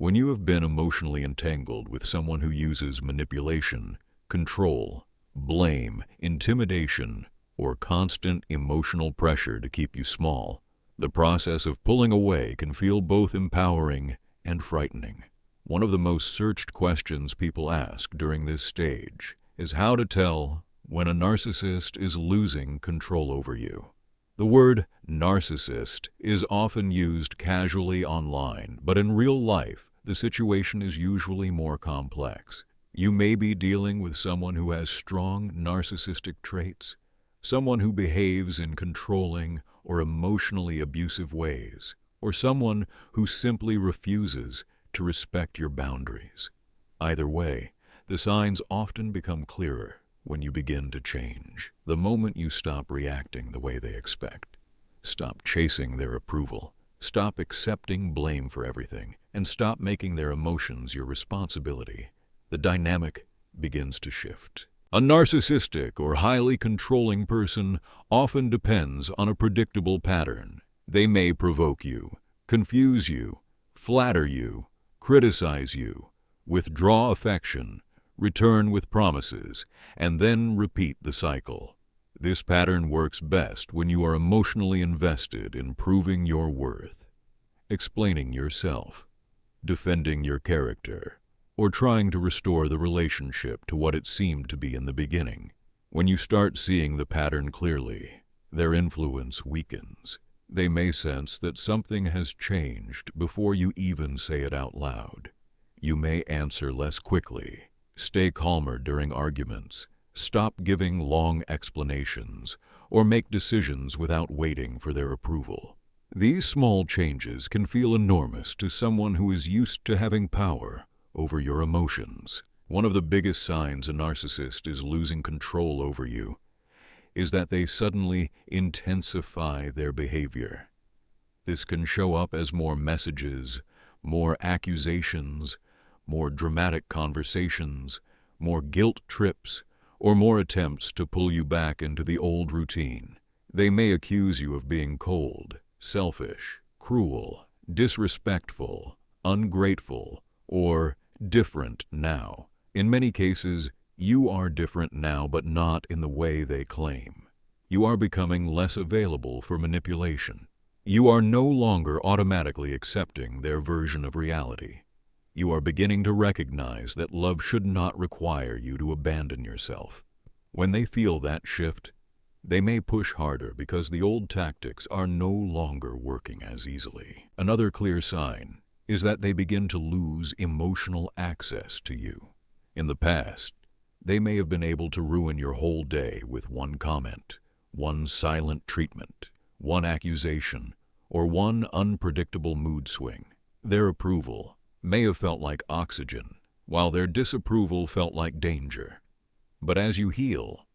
When you have been emotionally entangled with someone who uses manipulation, control, blame, intimidation, or constant emotional pressure to keep you small, the process of pulling away can feel both empowering and frightening. One of the most searched questions people ask during this stage is how to tell when a narcissist is losing control over you. The word narcissist is often used casually online, but in real life, the situation is usually more complex. You may be dealing with someone who has strong narcissistic traits, someone who behaves in controlling or emotionally abusive ways, or someone who simply refuses to respect your boundaries. Either way, the signs often become clearer when you begin to change. The moment you stop reacting the way they expect, stop chasing their approval, stop accepting blame for everything, and stop making their emotions your responsibility, the dynamic begins to shift. A narcissistic or highly controlling person often depends on a predictable pattern. They may provoke you, confuse you, flatter you, criticize you, withdraw affection, return with promises, and then repeat the cycle. This pattern works best when you are emotionally invested in proving your worth, explaining yourself, defending your character, or trying to restore the relationship to what it seemed to be in the beginning. When you start seeing the pattern clearly, their influence weakens. They may sense that something has changed before you even say it out loud. You may answer less quickly, stay calmer during arguments, stop giving long explanations, or make decisions without waiting for their approval. These small changes can feel enormous to someone who is used to having power over your emotions. One of the biggest signs a narcissist is losing control over you is that they suddenly intensify their behavior. This can show up as more messages, more accusations, more dramatic conversations, more guilt trips, or more attempts to pull you back into the old routine. They may accuse you of being cold, selfish, cruel, disrespectful, ungrateful, or different now. In many cases, you are different now, but not in the way they claim. You are becoming less available for manipulation. You are no longer automatically accepting their version of reality. You are beginning to recognize that love should not require you to abandon yourself. When they feel that shift, they may push harder because the old tactics are no longer working as easily. Another clear sign is that they begin to lose emotional access to you. In the past, they may have been able to ruin your whole day with one comment, one silent treatment, one accusation, or one unpredictable mood swing. Their approval may have felt like oxygen, while their disapproval felt like danger. But as you heal,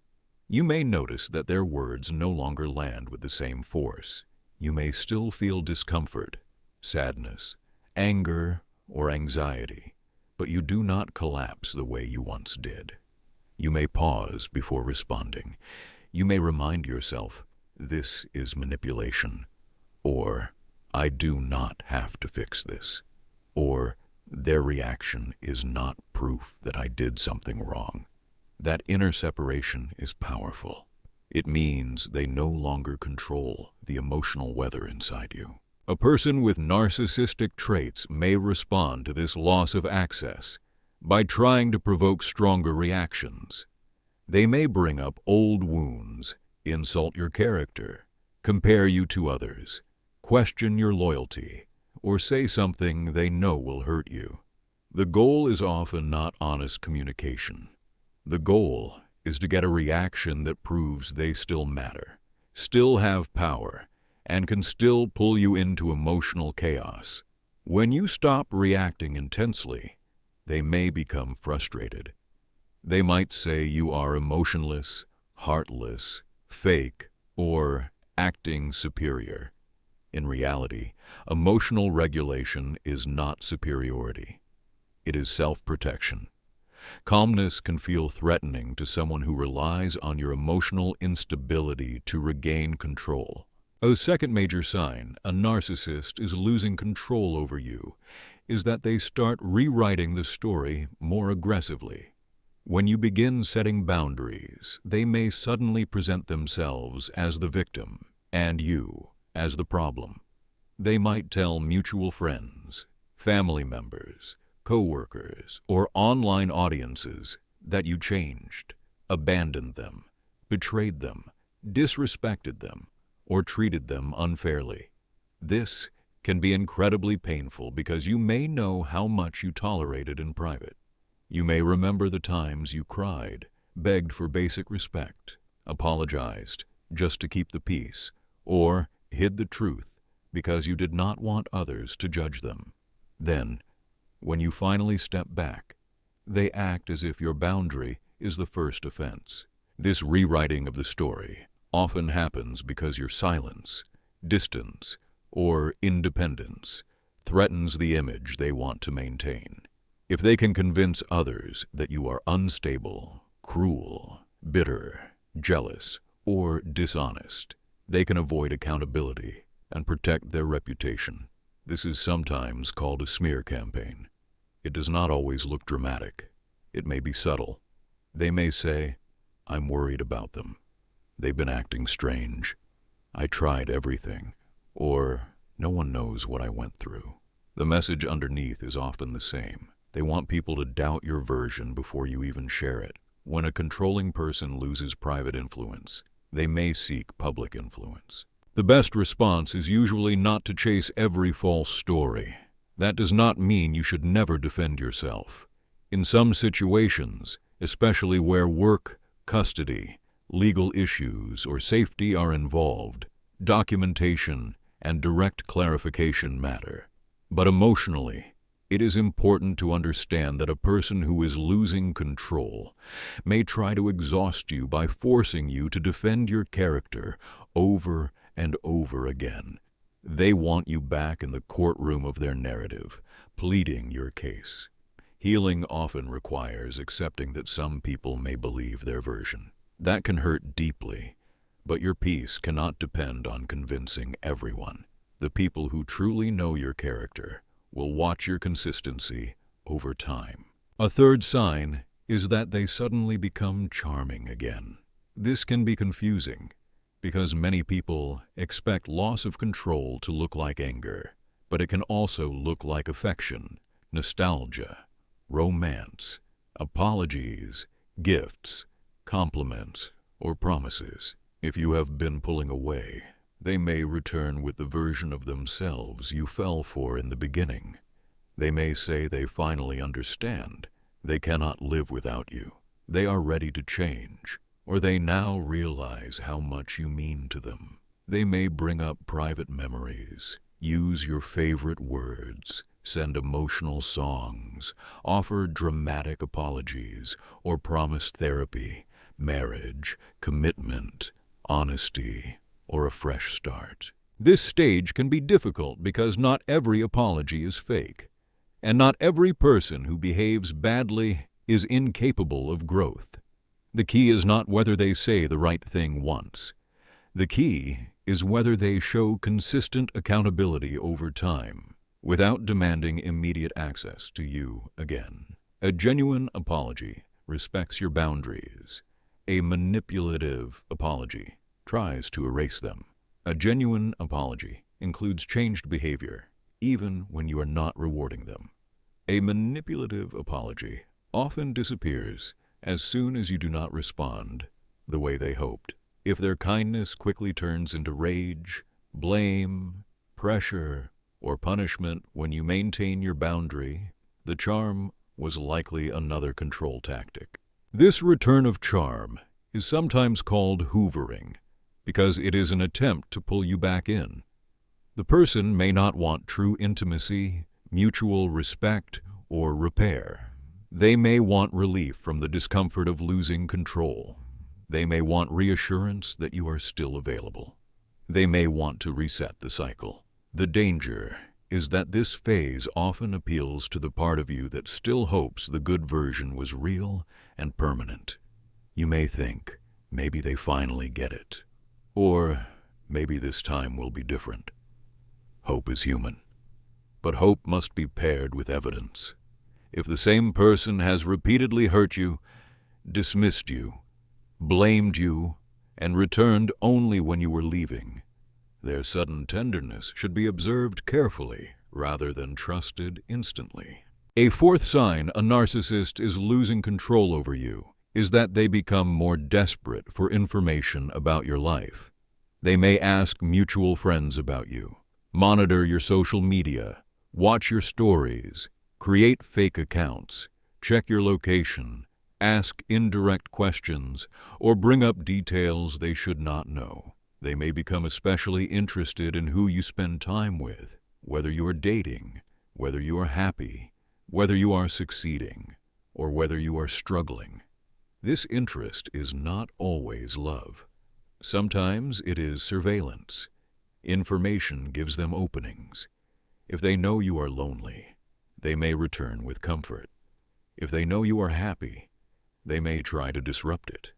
you may notice that their words no longer land with the same force. You may still feel discomfort, sadness, anger, or anxiety, but you do not collapse the way you once did. You may pause before responding. You may remind yourself, this is manipulation, or I do not have to fix this, or their reaction is not proof that I did something wrong. That inner separation is powerful. It means they no longer control the emotional weather inside you. A person with narcissistic traits may respond to this loss of access by trying to provoke stronger reactions. They may bring up old wounds, insult your character, compare you to others, question your loyalty, or say something they know will hurt you. The goal is often not honest communication. The goal is to get a reaction that proves they still matter, still have power, and can still pull you into emotional chaos. When you stop reacting intensely, they may become frustrated. They might say you are emotionless, heartless, fake, or acting superior. In reality, emotional regulation is not superiority. It is self-protection. Calmness can feel threatening to someone who relies on your emotional instability to regain control. A second major sign a narcissist is losing control over you is that they start rewriting the story more aggressively. When you begin setting boundaries, they may suddenly present themselves as the victim and you as the problem. They might tell mutual friends, family members, co-workers, or online audiences that you changed, abandoned them, betrayed them, disrespected them, or treated them unfairly. This can be incredibly painful because you may know how much you tolerated in private. You may remember the times you cried, begged for basic respect, apologized just to keep the peace, or hid the truth because you did not want others to judge them. Then, when you finally step back, they act as if your boundary is the first offense. This rewriting of the story often happens because your silence, distance, or independence threatens the image they want to maintain. If they can convince others that you are unstable, cruel, bitter, jealous, or dishonest, they can avoid accountability and protect their reputation. This is sometimes called a smear campaign. It does not always look dramatic. It may be subtle. They may say, "I'm worried about them. They've been acting strange. I tried everything." Or, "No one knows what I went through." The message underneath is often the same. They want people to doubt your version before you even share it. When a controlling person loses private influence, they may seek public influence. The best response is usually not to chase every false story. That does not mean you should never defend yourself. In some situations, especially where work, custody, legal issues, or safety are involved, documentation and direct clarification matter. But emotionally, it is important to understand that a person who is losing control may try to exhaust you by forcing you to defend your character over and over again. They want you back in the courtroom of their narrative, pleading your case. Healing often requires accepting that some people may believe their version. That can hurt deeply, but your peace cannot depend on convincing everyone. The people who truly know your character will watch your consistency over time. A third sign is that they suddenly become charming again. This can be confusing because many people expect loss of control to look like anger, but it can also look like affection, nostalgia, romance, apologies, gifts, compliments, or promises. If you have been pulling away, they may return with the version of themselves you fell for in the beginning. They may say they finally understand. They cannot live without you. They are ready to change, or they now realize how much you mean to them. They may bring up private memories, use your favorite words, send emotional songs, offer dramatic apologies, or promise therapy, marriage, commitment, honesty, or a fresh start. This stage can be difficult because not every apology is fake, and not every person who behaves badly is incapable of growth. The key is not whether they say the right thing once. The key is whether they show consistent accountability over time, without demanding immediate access to you again. A genuine apology respects your boundaries. A manipulative apology tries to erase them. A genuine apology includes changed behavior, even when you are not rewarding them. A manipulative apology often disappears as soon as you do not respond the way they hoped. If their kindness quickly turns into rage, blame, pressure, or punishment when you maintain your boundary, the charm was likely another control tactic. This return of charm is sometimes called hoovering because it is an attempt to pull you back in. The person may not want true intimacy, mutual respect, or repair. They may want relief from the discomfort of losing control. They may want reassurance that you are still available. They may want to reset the cycle. The danger is that this phase often appeals to the part of you that still hopes the good version was real and permanent. You may think, maybe they finally get it. Or maybe this time will be different. Hope is human. but hope must be paired with evidence. If the same person has repeatedly hurt you, dismissed you, blamed you, and returned only when you were leaving, their sudden tenderness should be observed carefully rather than trusted instantly. A fourth sign a narcissist is losing control over you is that they become more desperate for information about your life. They may ask mutual friends about you, monitor your social media, watch your stories, create fake accounts, check your location, ask indirect questions, or bring up details they should not know. They may become especially interested in who you spend time with, whether you are dating, whether you are happy, whether you are succeeding, or whether you are struggling. This interest is not always love. Sometimes it is surveillance. Information gives them openings. If they know you are lonely, they may return with comfort. If they know you are happy, they may try to disrupt it.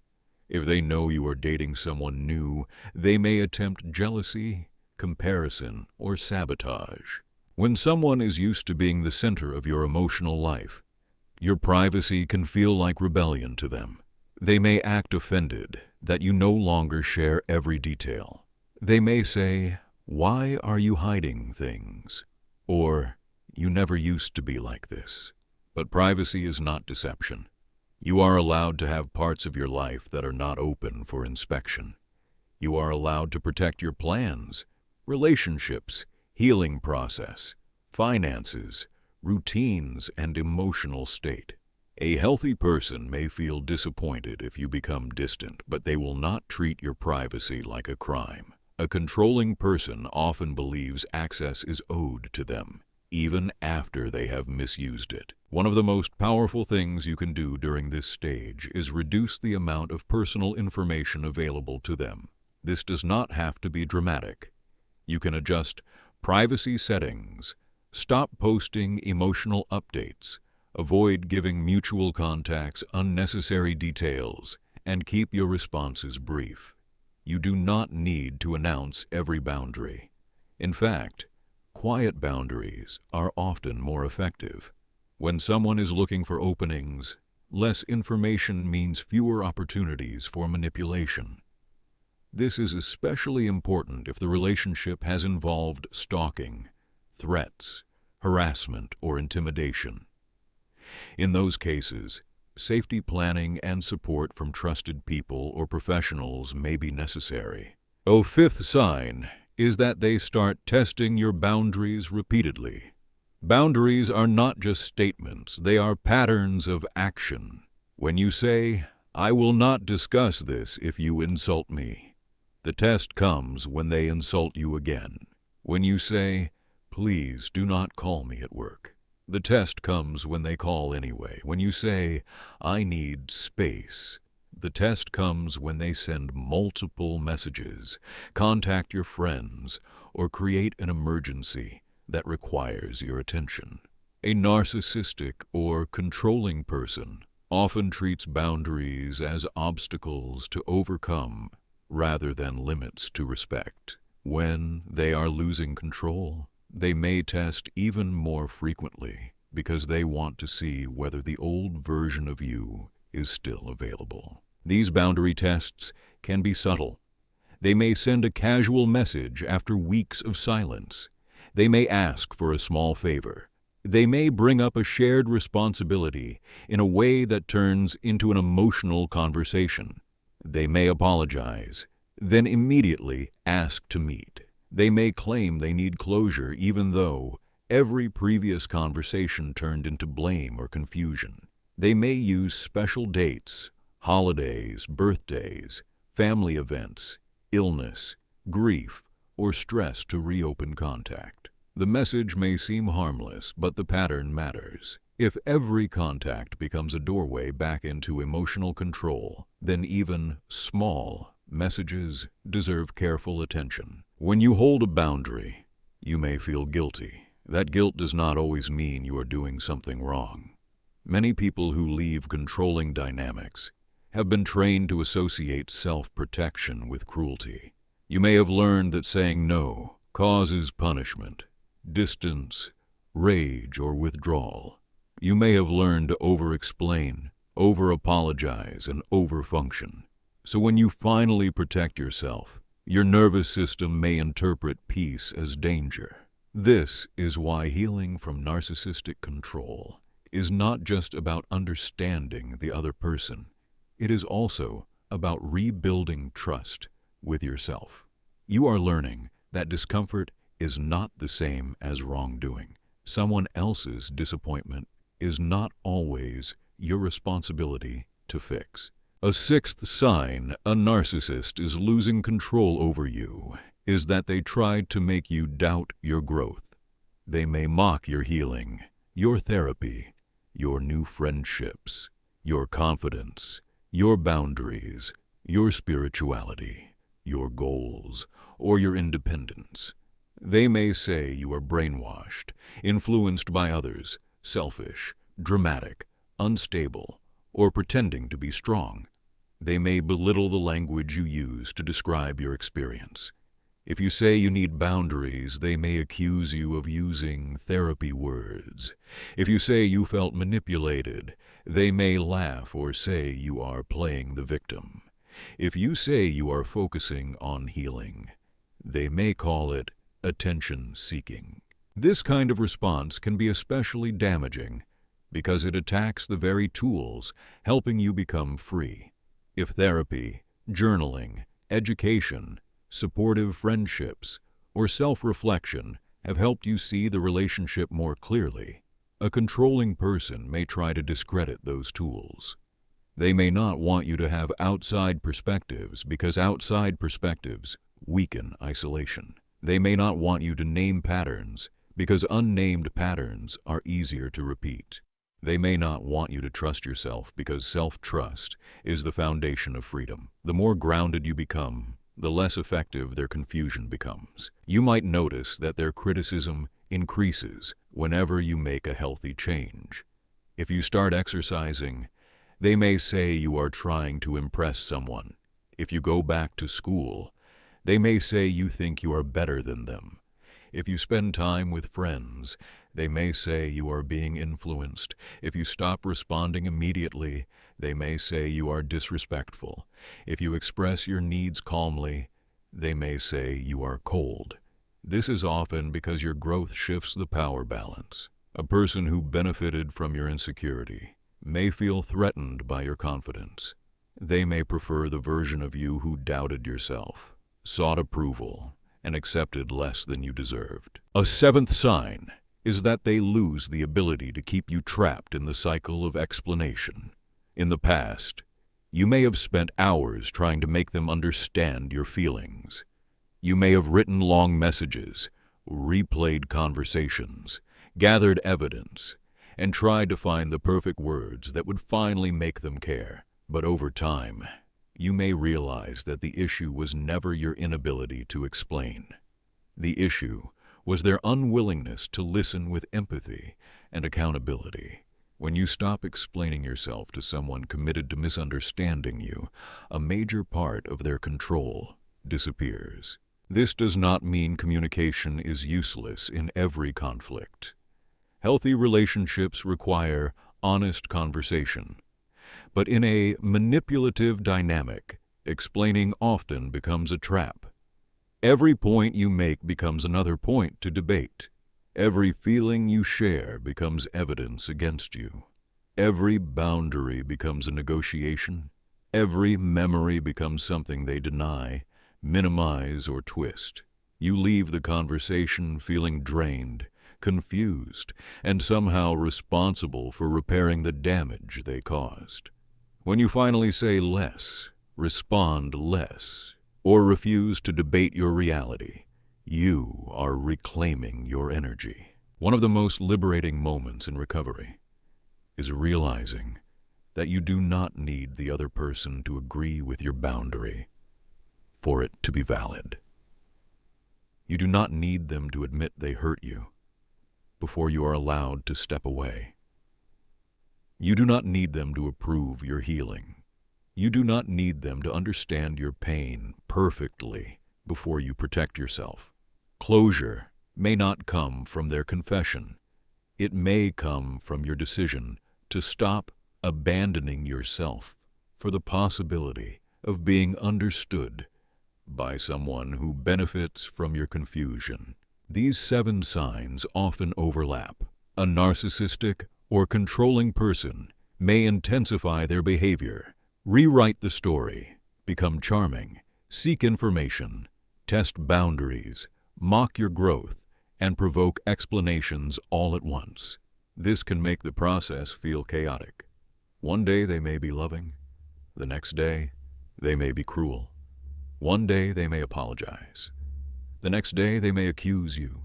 If they know you are dating someone new, they may attempt jealousy, comparison, or sabotage. When someone is used to being the center of your emotional life, your privacy can feel like rebellion to them. They may act offended that you no longer share every detail. They may say, "Why are you hiding things?" Or, "You never used to be like this." But privacy is not deception. You are allowed to have parts of your life that are not open for inspection. You are allowed to protect your plans, relationships, healing process, finances, routines, and emotional state. A healthy person may feel disappointed if you become distant, but they will not treat your privacy like a crime. A controlling person often believes access is owed to them, even after they have misused it. One of the most powerful things you can do during this stage is reduce the amount of personal information available to them. This does not have to be dramatic. You can adjust privacy settings, stop posting emotional updates, avoid giving mutual contacts unnecessary details, and keep your responses brief. You do not need to announce every boundary. In fact, quiet boundaries are often more effective. When someone is looking for openings, less information means fewer opportunities for manipulation. This is especially important if the relationship has involved stalking, threats, harassment, or intimidation. In those cases, safety planning and support from trusted people or professionals may be necessary. A fifth sign is that they start testing your boundaries repeatedly. Boundaries are not just statements, they are patterns of action. When you say, "I will not discuss this if you insult me," the test comes when they insult you again. When you say, "Please do not call me at work," the test comes when they call anyway. When you say, "I need space," the test comes when they send multiple messages, contact your friends, or create an emergency that requires your attention. A narcissistic or controlling person often treats boundaries as obstacles to overcome rather than limits to respect. When they are losing control, they may test even more frequently because they want to see whether the old version of you is still available. These boundary tests can be subtle. They may send a casual message after weeks of silence. They may ask for a small favor. They may bring up a shared responsibility in a way that turns into an emotional conversation. They may apologize, then immediately ask to meet. They may claim they need closure even though every previous conversation turned into blame or confusion. They may use special dates, holidays, birthdays, family events, illness, grief, or stress to reopen contact. The message may seem harmless, but the pattern matters. If every contact becomes a doorway back into emotional control, then even small messages deserve careful attention. When you hold a boundary, you may feel guilty. That guilt does not always mean you are doing something wrong. Many people who leave controlling dynamics have been trained to associate self-protection with cruelty. You may have learned that saying no causes punishment, distance, rage, or withdrawal. You may have learned to over-explain, over-apologize, and over-function. So when you finally protect yourself, your nervous system may interpret peace as danger. This is why healing from narcissistic control is not just about understanding the other person. It is also about rebuilding trust with yourself. You are learning that discomfort is not the same as wrongdoing. Someone else's disappointment is not always your responsibility to fix. A sixth sign a narcissist is losing control over you is that they try to make you doubt your growth. They may mock your healing, your therapy, your new friendships, your confidence, your boundaries, your spirituality, your goals, or your independence. They may say you are brainwashed, influenced by others, selfish, dramatic, unstable, or pretending to be strong. They may belittle the language you use to describe your experience. If you say you need boundaries, they may accuse you of using therapy words. If you say you felt manipulated, they may laugh or say you are playing the victim. If you say you are focusing on healing, they may call it attention-seeking. This kind of response can be especially damaging because it attacks the very tools helping you become free. If therapy, journaling, education, supportive friendships, or self-reflection have helped you see the relationship more clearly, a controlling person may try to discredit those tools. They may not want you to have outside perspectives because outside perspectives weaken isolation. They may not want you to name patterns because unnamed patterns are easier to repeat. They may not want you to trust yourself because self-trust is the foundation of freedom. The more grounded you become, the less effective their confusion becomes. You might notice that their criticism increases whenever you make a healthy change. If you start exercising, they may say you are trying to impress someone. If you go back to school, they may say you think you are better than them. If you spend time with friends, they may say you are being influenced. If you stop responding immediately, they may say you are disrespectful. If you express your needs calmly, they may say you are cold. This is often because your growth shifts the power balance. A person who benefited from your insecurity may feel threatened by your confidence. They may prefer the version of you who doubted yourself, sought approval, and accepted less than you deserved. A seventh sign is that they lose the ability to keep you trapped in the cycle of explanation. In the past, you may have spent hours trying to make them understand your feelings. You may have written long messages, replayed conversations, gathered evidence, and tried to find the perfect words that would finally make them care. But over time, you may realize that the issue was never your inability to explain. The issue was their unwillingness to listen with empathy and accountability. When you stop explaining yourself to someone committed to misunderstanding you, a major part of their control disappears. This does not mean communication is useless in every conflict. Healthy relationships require honest conversation. But in a manipulative dynamic, explaining often becomes a trap. Every point you make becomes another point to debate. Every feeling you share becomes evidence against you. Every boundary becomes a negotiation. Every memory becomes something they deny, minimize, or twist. You leave the conversation feeling drained, confused, and somehow responsible for repairing the damage they caused. When you finally say less, respond less, or refuse to debate your reality, you are reclaiming your energy. One of the most liberating moments in recovery is realizing that you do not need the other person to agree with your boundary for it to be valid. You do not need them to admit they hurt you before you are allowed to step away. You do not need them to approve your healing. You do not need them to understand your pain perfectly before you protect yourself. Closure may not come from their confession. It may come from your decision to stop abandoning yourself for the possibility of being understood by someone who benefits from your confusion. These 7 signs often overlap. A narcissistic or controlling person may intensify their behavior, rewrite the story, become charming, seek information, test boundaries, mock your growth, and provoke explanations all at once. This can make the process feel chaotic. One day they may be loving, the next day they may be cruel. One day they may apologize, the next day they may accuse you.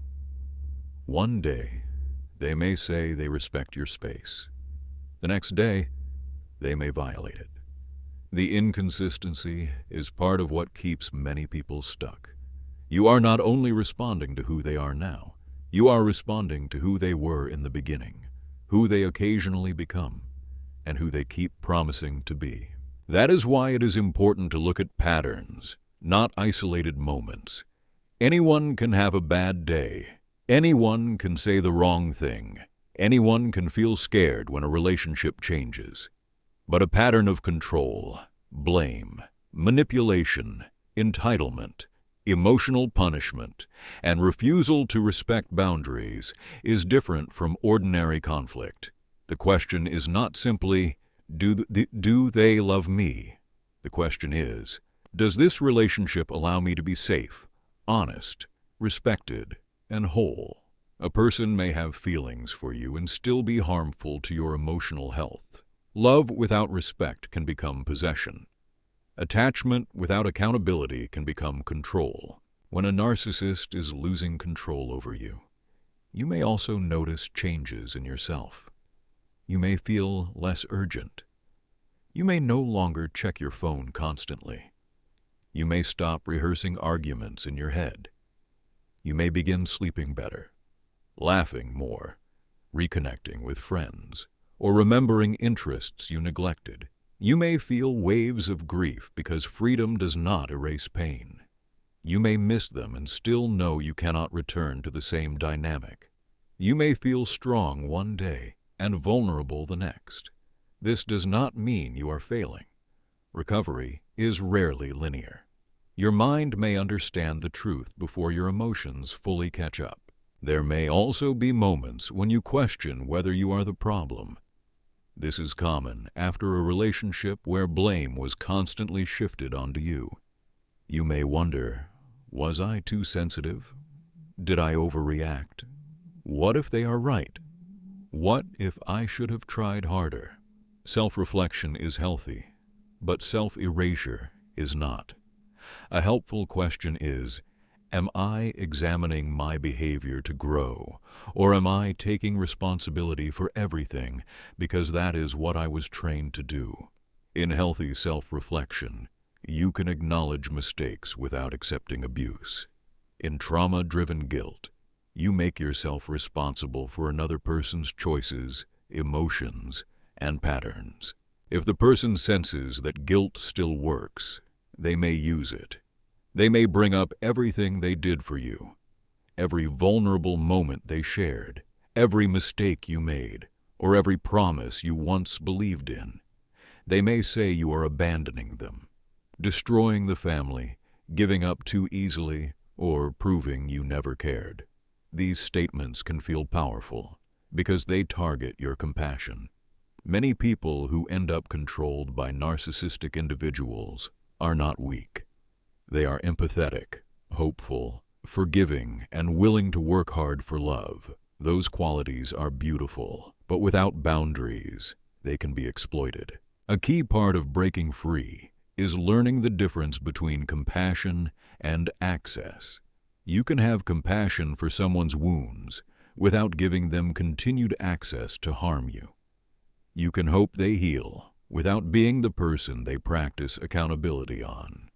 One day they may say they respect your space, the next day they may violate it. The inconsistency is part of what keeps many people stuck. You are not only responding to who they are now, you are responding to who they were in the beginning, who they occasionally become, and who they keep promising to be. That is why it is important to look at patterns, not isolated moments. Anyone can have a bad day. Anyone can say the wrong thing. Anyone can feel scared when a relationship changes. But a pattern of control, blame, manipulation, entitlement, emotional punishment, and refusal to respect boundaries is different from ordinary conflict. The question is not simply, do they love me? The question is, does this relationship allow me to be safe, honest, respected, and whole? A person may have feelings for you and still be harmful to your emotional health. Love without respect can become possession. Attachment without accountability can become control. When a narcissist is losing control over you, you may also notice changes in yourself. You may feel less urgent. You may no longer check your phone constantly. You may stop rehearsing arguments in your head. You may begin sleeping better, laughing more, reconnecting with friends, or remembering interests you neglected. You may feel waves of grief because freedom does not erase pain. You may miss them and still know you cannot return to the same dynamic. You may feel strong one day and vulnerable the next. This does not mean you are failing. Recovery is rarely linear. Your mind may understand the truth before your emotions fully catch up. There may also be moments when you question whether you are the problem. This is common after a relationship where blame was constantly shifted onto you. You may wonder, was I too sensitive? Did I overreact? What if they are right? What if I should have tried harder? Self-reflection is healthy, but self-erasure is not. A helpful question is, am I examining my behavior to grow, or am I taking responsibility for everything because that is what I was trained to do? In healthy self-reflection, you can acknowledge mistakes without accepting abuse. In trauma-driven guilt, you make yourself responsible for another person's choices, emotions, and patterns. If the person senses that guilt still works, they may use it. They may bring up everything they did for you, every vulnerable moment they shared, every mistake you made, or every promise you once believed in. They may say you are abandoning them, destroying the family, giving up too easily, or proving you never cared. These statements can feel powerful because they target your compassion. Many people who end up controlled by narcissistic individuals are not weak. They are empathetic, hopeful, forgiving, and willing to work hard for love. Those qualities are beautiful, but without boundaries, they can be exploited. A key part of breaking free is learning the difference between compassion and access. You can have compassion for someone's wounds without giving them continued access to harm you. You can hope they heal without being the person they practice accountability on.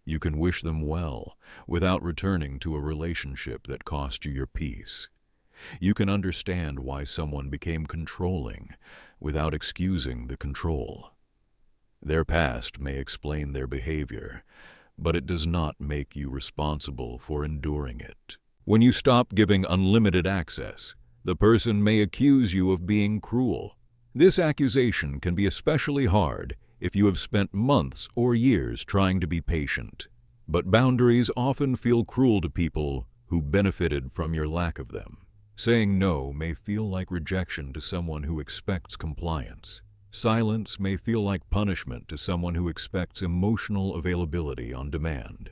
You can wish them well without returning to a relationship that cost you your peace. You can understand why someone became controlling without excusing the control. Their past may explain their behavior, but it does not make you responsible for enduring it. When you stop giving unlimited access, The person may accuse you of being cruel. This accusation can be especially hard if you have spent months or years trying to be patient. But boundaries often feel cruel to people who benefited from your lack of them. Saying no may feel like rejection to someone who expects compliance. Silence may feel like punishment to someone who expects emotional availability on demand.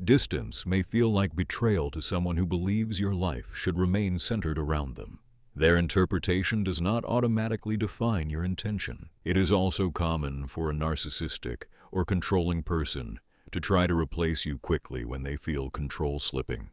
Distance may feel like betrayal to someone who believes your life should remain centered around them. Their interpretation does not automatically define your intention. It is also common for a narcissistic or controlling person to try to replace you quickly when they feel control slipping.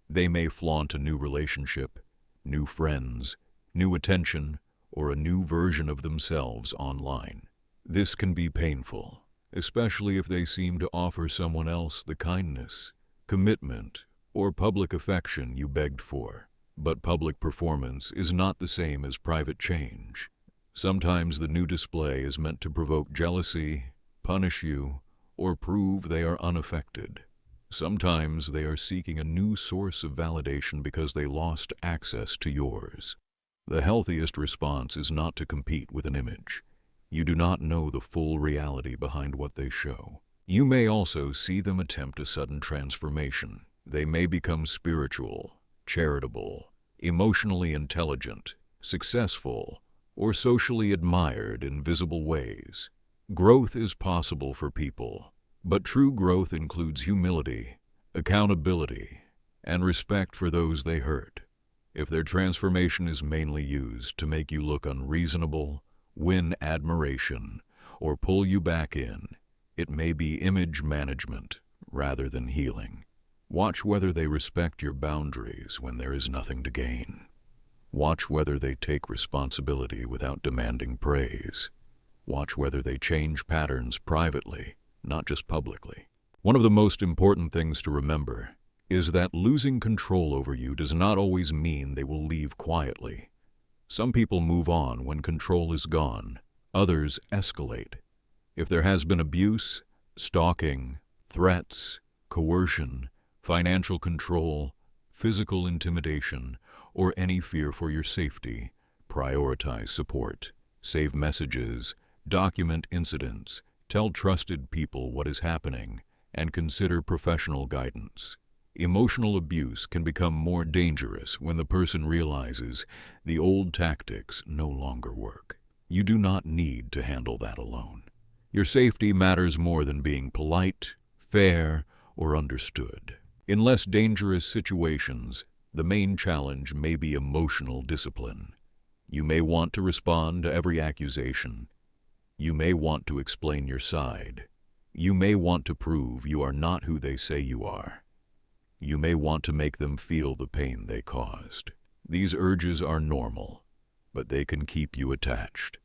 They may flaunt a new relationship, new friends, new attention, or a new version of themselves online. This can be painful, especially if they seem to offer someone else the kindness, commitment, or public affection you begged for. But public performance is not the same as private change. Sometimes the new display is meant to provoke jealousy, punish you, or prove they are unaffected. Sometimes they are seeking a new source of validation because they lost access to yours. The healthiest response is not to compete with an image. You do not know the full reality behind what they show. You may also see them attempt a sudden transformation. They may become spiritual, charitable, emotionally intelligent, successful, or socially admired in visible ways. Growth is possible for people, but true growth includes humility, accountability, and respect for those they hurt. If their transformation is mainly used to make you look unreasonable, win admiration, or pull you back in, it may be image management rather than healing. Watch whether they respect your boundaries when there is nothing to gain. Watch whether they take responsibility without demanding praise. Watch whether they change patterns privately, not just publicly. One of the most important things to remember is that losing control over you does not always mean they will leave quietly. Some people move on when control is gone. Others escalate. If there has been abuse, stalking, threats, coercion, financial control, physical intimidation, or any fear for your safety, prioritize support. Save messages, document incidents, tell trusted people what is happening, and consider professional guidance. Emotional abuse can become more dangerous when the person realizes the old tactics no longer work. You do not need to handle that alone. Your safety matters more than being polite, fair, or understood. In less dangerous situations, the main challenge may be emotional discipline. You may want to respond to every accusation. You may want to explain your side. You may want to prove you are not who they say you are. You may want to make them feel the pain they caused. These urges are normal, but they can keep you attached.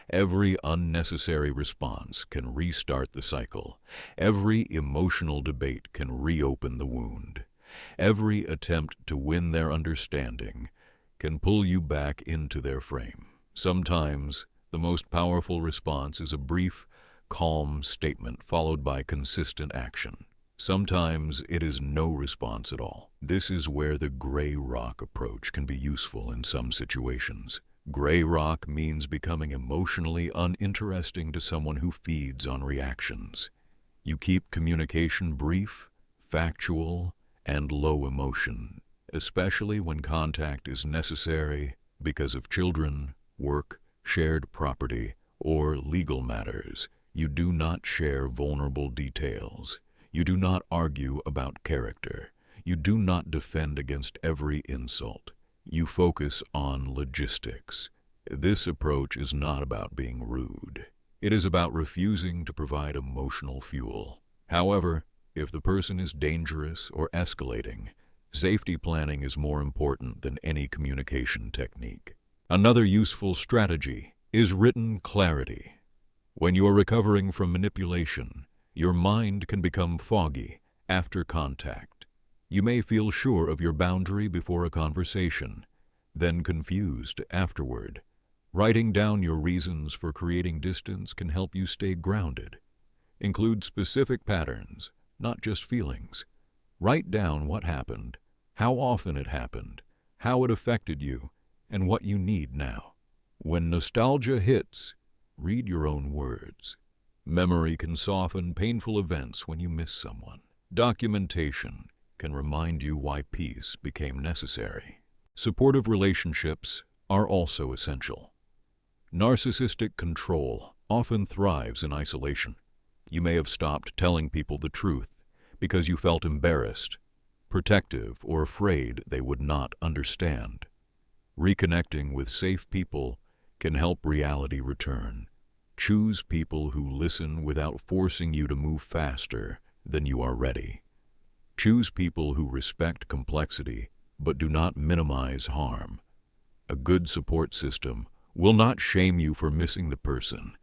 Every unnecessary response can restart the cycle. Every emotional debate can reopen the wound. Every attempt to win their understanding can pull you back into their frame. Sometimes, the most powerful response is a brief, calm statement followed by consistent action. Sometimes it is no response at all. This is where the gray rock approach can be useful in some situations. Gray rock means becoming emotionally uninteresting to someone who feeds on reactions. You keep communication brief, factual, and low emotion, especially when contact is necessary because of children, work, shared property, or legal matters. You do not share vulnerable details. You do not argue about character. You do not defend against every insult. You focus on logistics. This approach is not about being rude. It is about refusing to provide emotional fuel. However, if the person is dangerous or escalating, safety planning is more important than any communication technique. Another useful strategy is written clarity. When you are recovering from manipulation, your mind can become foggy after contact. You may feel sure of your boundary before a conversation, then confused afterward. Writing down your reasons for creating distance can help you stay grounded. Include specific patterns, not just feelings. Write down what happened, how often it happened, how it affected you, and what you need now. When nostalgia hits, read your own words. Memory can soften painful events when you miss someone. Documentation can remind you why peace became necessary. Supportive relationships are also essential. Narcissistic control often thrives in isolation. You may have stopped telling people the truth because you felt embarrassed, protective, or afraid they would not understand. Reconnecting with safe people can help reality return. Choose people who listen without forcing you to move faster than you are ready. Choose people who respect complexity but do not minimize harm. A good support system will not shame you for missing the person,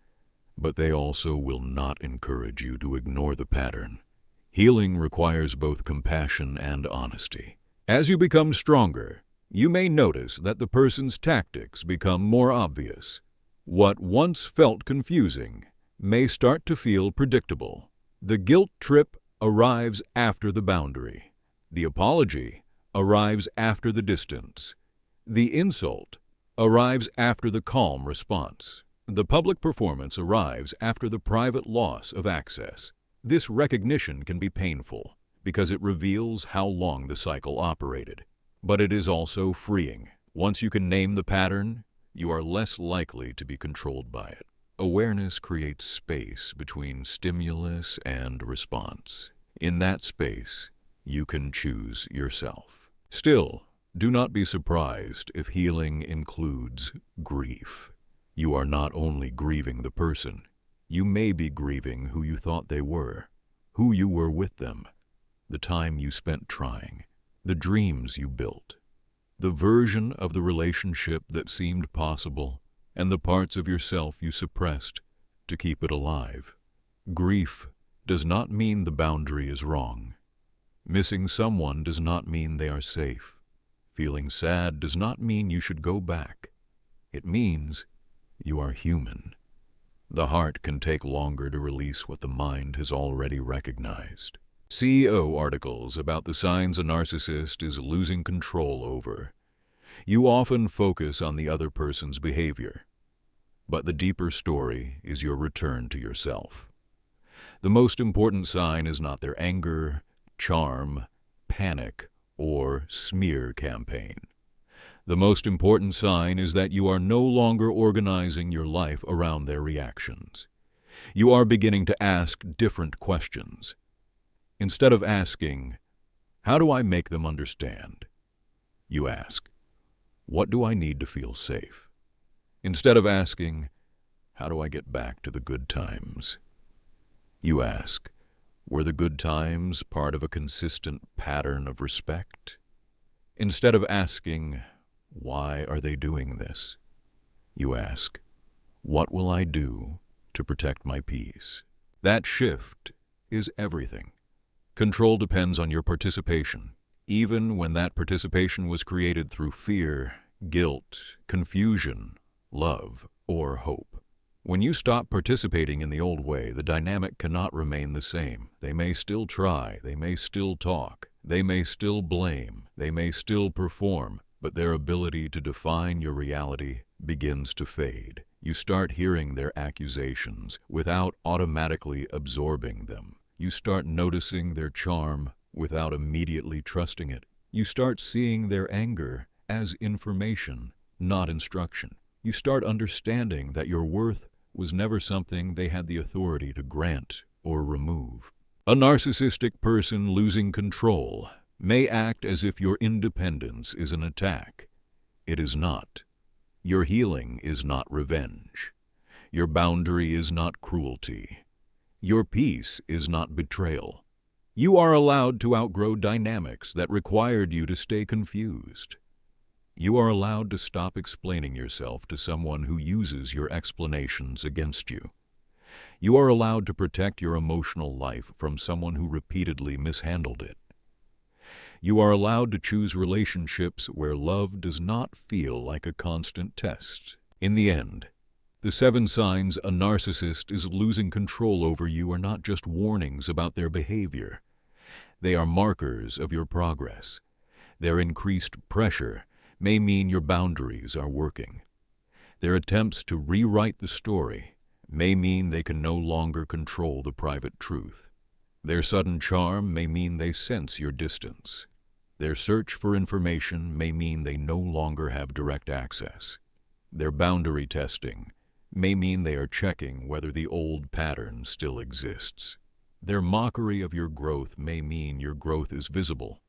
but they also will not encourage you to ignore the pattern. Healing requires both compassion and honesty. As you become stronger, you may notice that the person's tactics become more obvious. What once felt confusing may start to feel predictable. The guilt trip arrives after the boundary. The apology arrives after the distance. The insult arrives after the calm response. The public performance arrives after the private loss of access. This recognition can be painful because it reveals how long the cycle operated. But it is also freeing. Once you can name the pattern, you are less likely to be controlled by it. Awareness creates space between stimulus and response. In that space, you can choose yourself. Still, do not be surprised if healing includes grief. You are not only grieving the person, you may be grieving who you thought they were, who you were with them, the time you spent trying, the dreams you built, the version of the relationship that seemed possible, and the parts of yourself you suppressed to keep it alive. Grief does not mean the boundary is wrong. Missing someone does not mean they are safe. Feeling sad does not mean you should go back. It means you are human. The heart can take longer to release what the mind has already recognized. CEO articles about the signs a narcissist is losing control over. You often focus on the other person's behavior, but the deeper story is your return to yourself. The most important sign is not their anger, charm, panic, or smear campaign. The most important sign is that you are no longer organizing your life around their reactions. You are beginning to ask different questions. Instead of asking, "How do I make them understand?" you ask, "What do I need to feel safe?" Instead of asking, "How do I get back to the good times?" you ask, "Were the good times part of a consistent pattern of respect?" Instead of asking, "Why are they doing this?" you ask, "What will I do to protect my peace?" That shift is everything. Control depends on your participation, even when that participation was created through fear, guilt, confusion, love, or hope. When you stop participating in the old way, the dynamic cannot remain the same. They may still try, they may still talk, they may still blame, they may still perform, but their ability to define your reality begins to fade. You start hearing their accusations without automatically absorbing them. You start noticing their charm without immediately trusting it. You start seeing their anger as information, not instruction. You start understanding that your worth was never something they had the authority to grant or remove. A narcissistic person losing control may act as if your independence is an attack. It is not. Your healing is not revenge. Your boundary is not cruelty. Your peace is not betrayal. You are allowed to outgrow dynamics that required you to stay confused. You are allowed to stop explaining yourself to someone who uses your explanations against you. You are allowed to protect your emotional life from someone who repeatedly mishandled it. You are allowed to choose relationships where love does not feel like a constant test. In the end, the 7 signs a narcissist is losing control over you are not just warnings about their behavior. They are markers of your progress. Their increased pressure may mean your boundaries are working. Their attempts to rewrite the story may mean they can no longer control the private truth. Their sudden charm may mean they sense your distance. Their search for information may mean they no longer have direct access. Their boundary testing may mean they are checking whether the old pattern still exists. Their mockery of your growth may mean your growth is visible.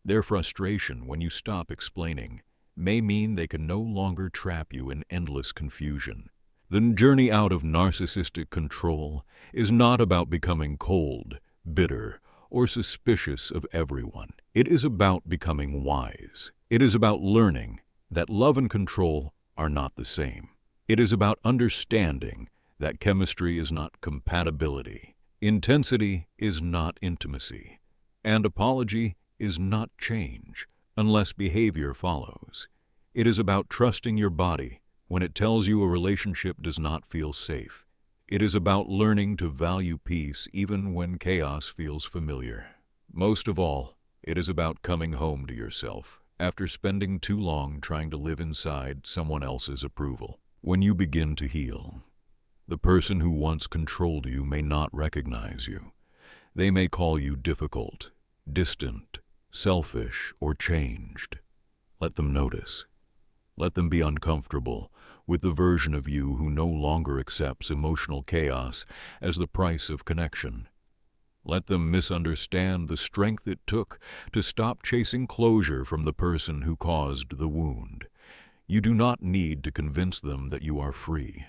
Their frustration when you stop explaining may mean they can no longer trap you in endless confusion. The journey out of narcissistic control is not about becoming cold, bitter, or suspicious of everyone. It is about becoming wise. It is about learning that love and control are not the same. It is about understanding that chemistry is not compatibility, intensity is not intimacy, and apology is not change unless behavior follows. It is about trusting your body when it tells you a relationship does not feel safe. It is about learning to value peace even when chaos feels familiar. Most of all, it is about coming home to yourself after spending too long trying to live inside someone else's approval. When you begin to heal, the person who once controlled you may not recognize you. They may call you difficult, distant, selfish, or changed. Let them notice. Let them be uncomfortable with the version of you who no longer accepts emotional chaos as the price of connection. Let them misunderstand the strength it took to stop chasing closure from the person who caused the wound. You do not need to convince them that you are free.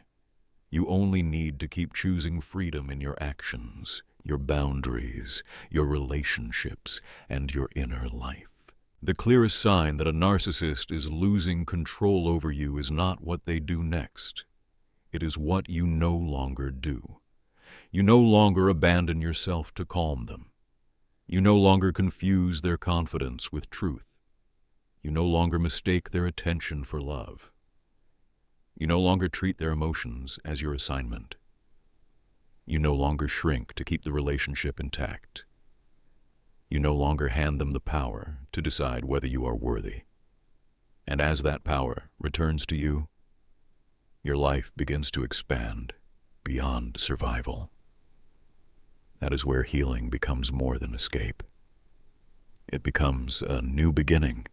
You only need to keep choosing freedom in your actions, your boundaries, your relationships, and your inner life. The clearest sign that a narcissist is losing control over you is not what they do next. It is what you no longer do. You no longer abandon yourself to calm them. You no longer confuse their confidence with truth. You no longer mistake their attention for love. You no longer treat their emotions as your assignment. You no longer shrink to keep the relationship intact. You no longer hand them the power to decide whether you are worthy. And as that power returns to you, your life begins to expand beyond survival. That is where healing becomes more than escape. It becomes a new beginning,